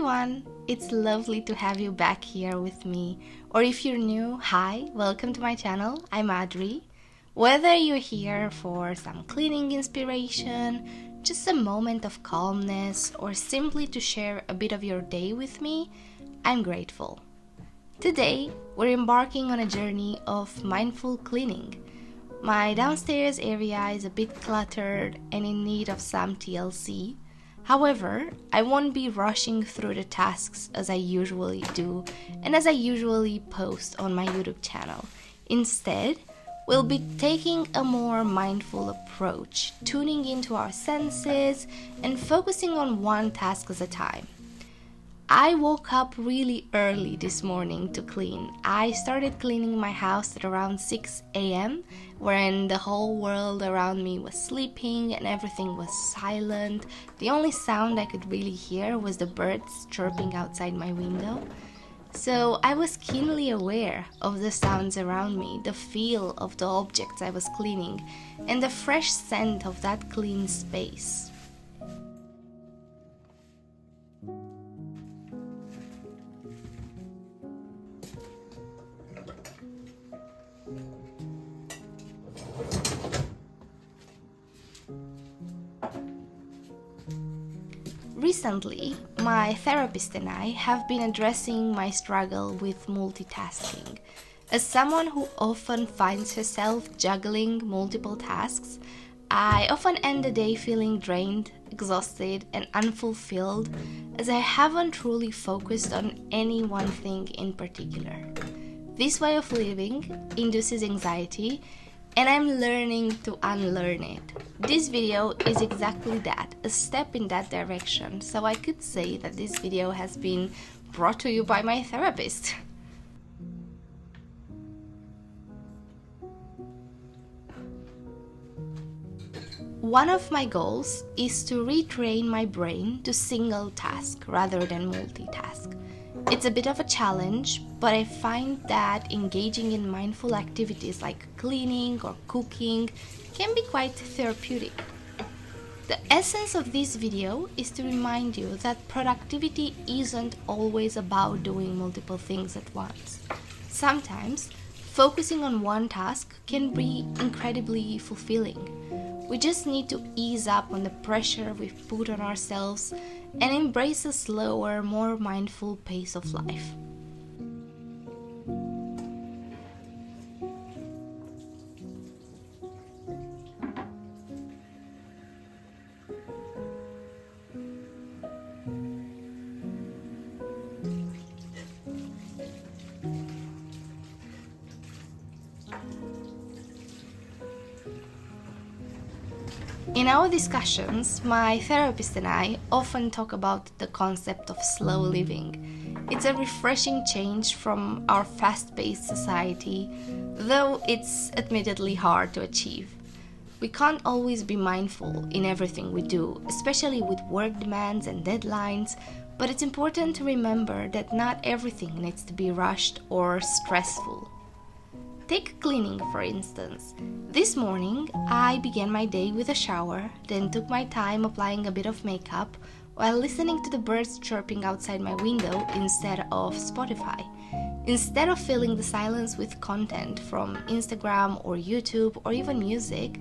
everyone! It's lovely to have you back here with me. Or if you're new, hi, welcome to my channel. I'm Adri. Whether you're here for some cleaning inspiration, just a moment of calmness, or simply to share a bit of your day with me, I'm grateful. Today, we're embarking on a journey of mindful cleaning. My downstairs area is a bit cluttered and in need of some TLC. However, I won't be rushing through the tasks as I usually do and as I usually post on my YouTube channel. Instead, we'll be taking a more mindful approach, tuning into our senses and focusing on one task at a time. I woke up really early this morning to clean. I started cleaning my house at around 6 a.m. when the whole world around me was sleeping and everything was silent. The only sound I could really hear was the birds chirping outside my window. So I was keenly aware of the sounds around me, the feel of the objects I was cleaning, and the fresh scent of that clean space. Recently, my therapist and I have been addressing my struggle with multitasking. As someone who often finds herself juggling multiple tasks, I often end the day feeling drained, exhausted, and unfulfilled as I haven't truly focused on any one thing in particular. This way of living induces anxiety, and I'm learning to unlearn it. This video is exactly that, a step in that direction, so I could say that this video has been brought to you by my therapist. One of my goals is to retrain my brain to single task rather than multitask. It's a bit of a challenge, but I find that engaging in mindful activities like cleaning or cooking can be quite therapeutic. The essence of this video is to remind you that productivity isn't always about doing multiple things at once. Sometimes, focusing on one task can be incredibly fulfilling. We just need to ease up on the pressure we've put on ourselves and embrace a slower, more mindful pace of life. In our discussions, my therapist and I often talk about the concept of slow living. It's a refreshing change from our fast-paced society, though it's admittedly hard to achieve. We can't always be mindful in everything we do, especially with work demands and deadlines, but it's important to remember that not everything needs to be rushed or stressful. Take cleaning, for instance. This morning, I began my day with a shower, then took my time applying a bit of makeup while listening to the birds chirping outside my window instead of Spotify. Instead of filling the silence with content from Instagram or YouTube or even music,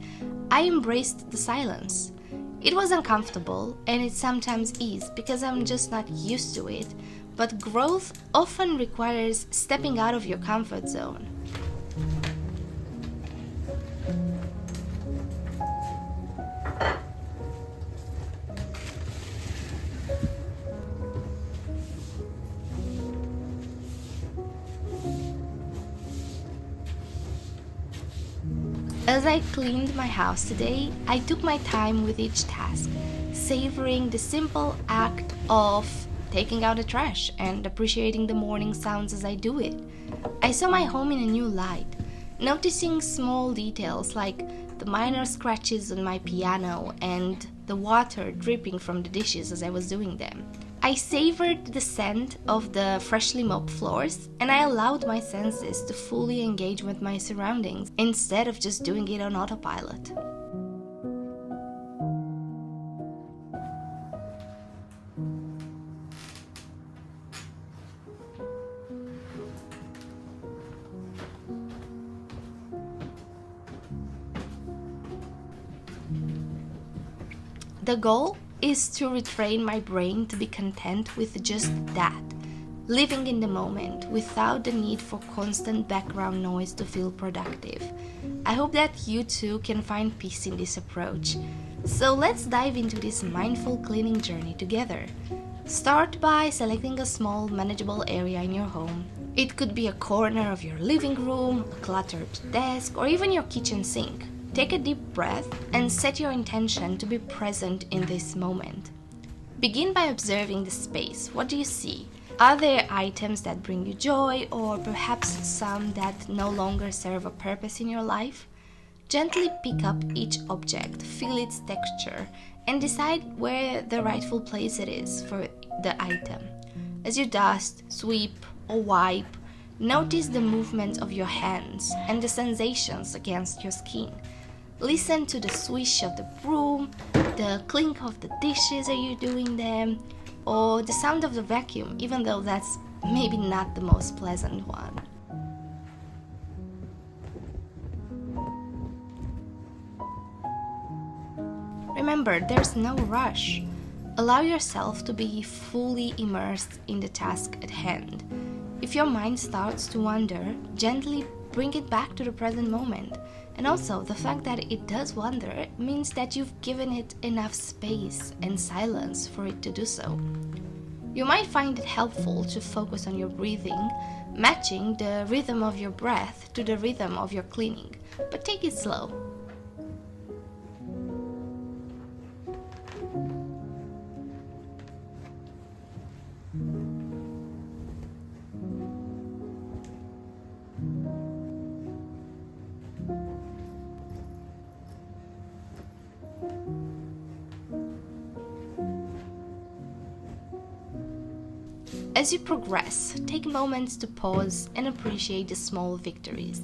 I embraced the silence. It was uncomfortable, and it sometimes is because I'm just not used to it, but growth often requires stepping out of your comfort zone. As I cleaned my house today, I took my time with each task, savoring the simple act of taking out the trash and appreciating the morning sounds as I do it. I saw my home in a new light, noticing small details like the minor scratches on my piano and the water dripping from the dishes as I was doing them. I savored the scent of the freshly mopped floors, and I allowed my senses to fully engage with my surroundings instead of just doing it on autopilot. The goal is to retrain my brain to be content with just that, living in the moment without the need for constant background noise to feel productive. I hope that you too can find peace in this approach. So let's dive into this mindful cleaning journey together. Start by selecting a small, manageable area in your home. It could be a corner of your living room, a cluttered desk, or even your kitchen sink. Take a deep breath and set your intention to be present in this moment. Begin by observing the space. What do you see? Are there items that bring you joy, or perhaps some that no longer serve a purpose in your life? Gently pick up each object, feel its texture, and decide where the rightful place it is for the item. As you dust, sweep, or wipe, notice the movement of your hands and the sensations against your skin. Listen to the swish of the broom, the clink of the dishes as you're doing them, or the sound of the vacuum, even though that's maybe not the most pleasant one. Remember, there's no rush. Allow yourself to be fully immersed in the task at hand. If your mind starts to wander, gently bring it back to the present moment. And also, the fact that it does wander means that you've given it enough space and silence for it to do so. You might find it helpful to focus on your breathing, matching the rhythm of your breath to the rhythm of your cleaning, but take it slow. As you progress, take moments to pause and appreciate the small victories.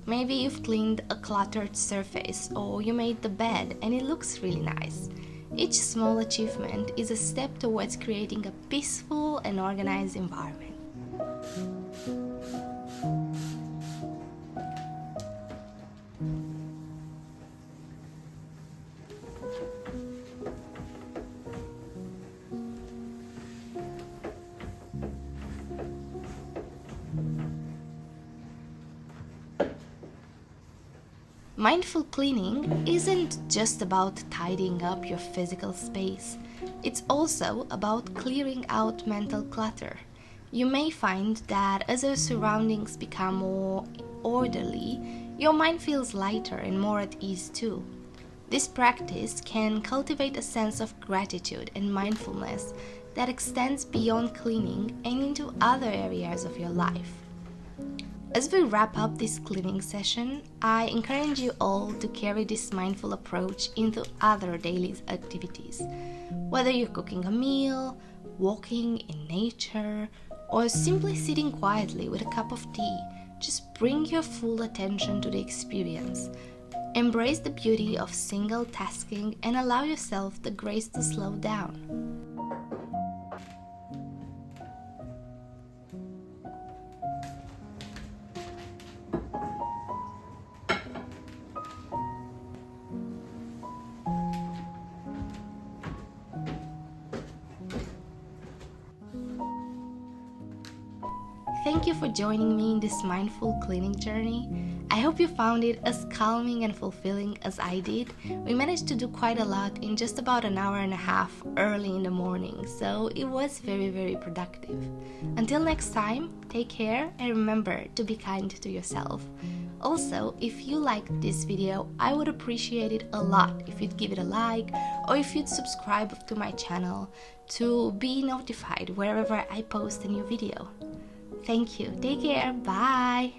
Maybe you've cleaned a cluttered surface, or you made the bed and it looks really nice. Each small achievement is a step towards creating a peaceful and organized environment. Mindful cleaning isn't just about tidying up your physical space. It's also about clearing out mental clutter. You may find that as your surroundings become more orderly, your mind feels lighter and more at ease too. This practice can cultivate a sense of gratitude and mindfulness that extends beyond cleaning and into other areas of your life. As we wrap up this cleaning session, I encourage you all to carry this mindful approach into other daily activities. Whether you're cooking a meal, walking in nature, or simply sitting quietly with a cup of tea, just bring your full attention to the experience. Embrace the beauty of single tasking and allow yourself the grace to slow down. Thank you for joining me in this mindful cleaning journey. I hope you found it as calming and fulfilling as I did. We managed to do quite a lot in just about an hour and a half early in the morning, so it was very productive. Until next time, take care and remember to be kind to yourself. Also, if you liked this video, I would appreciate it a lot if you'd give it a like or if you'd subscribe to my channel to be notified wherever I post a new video. Thank you. Take care. Bye.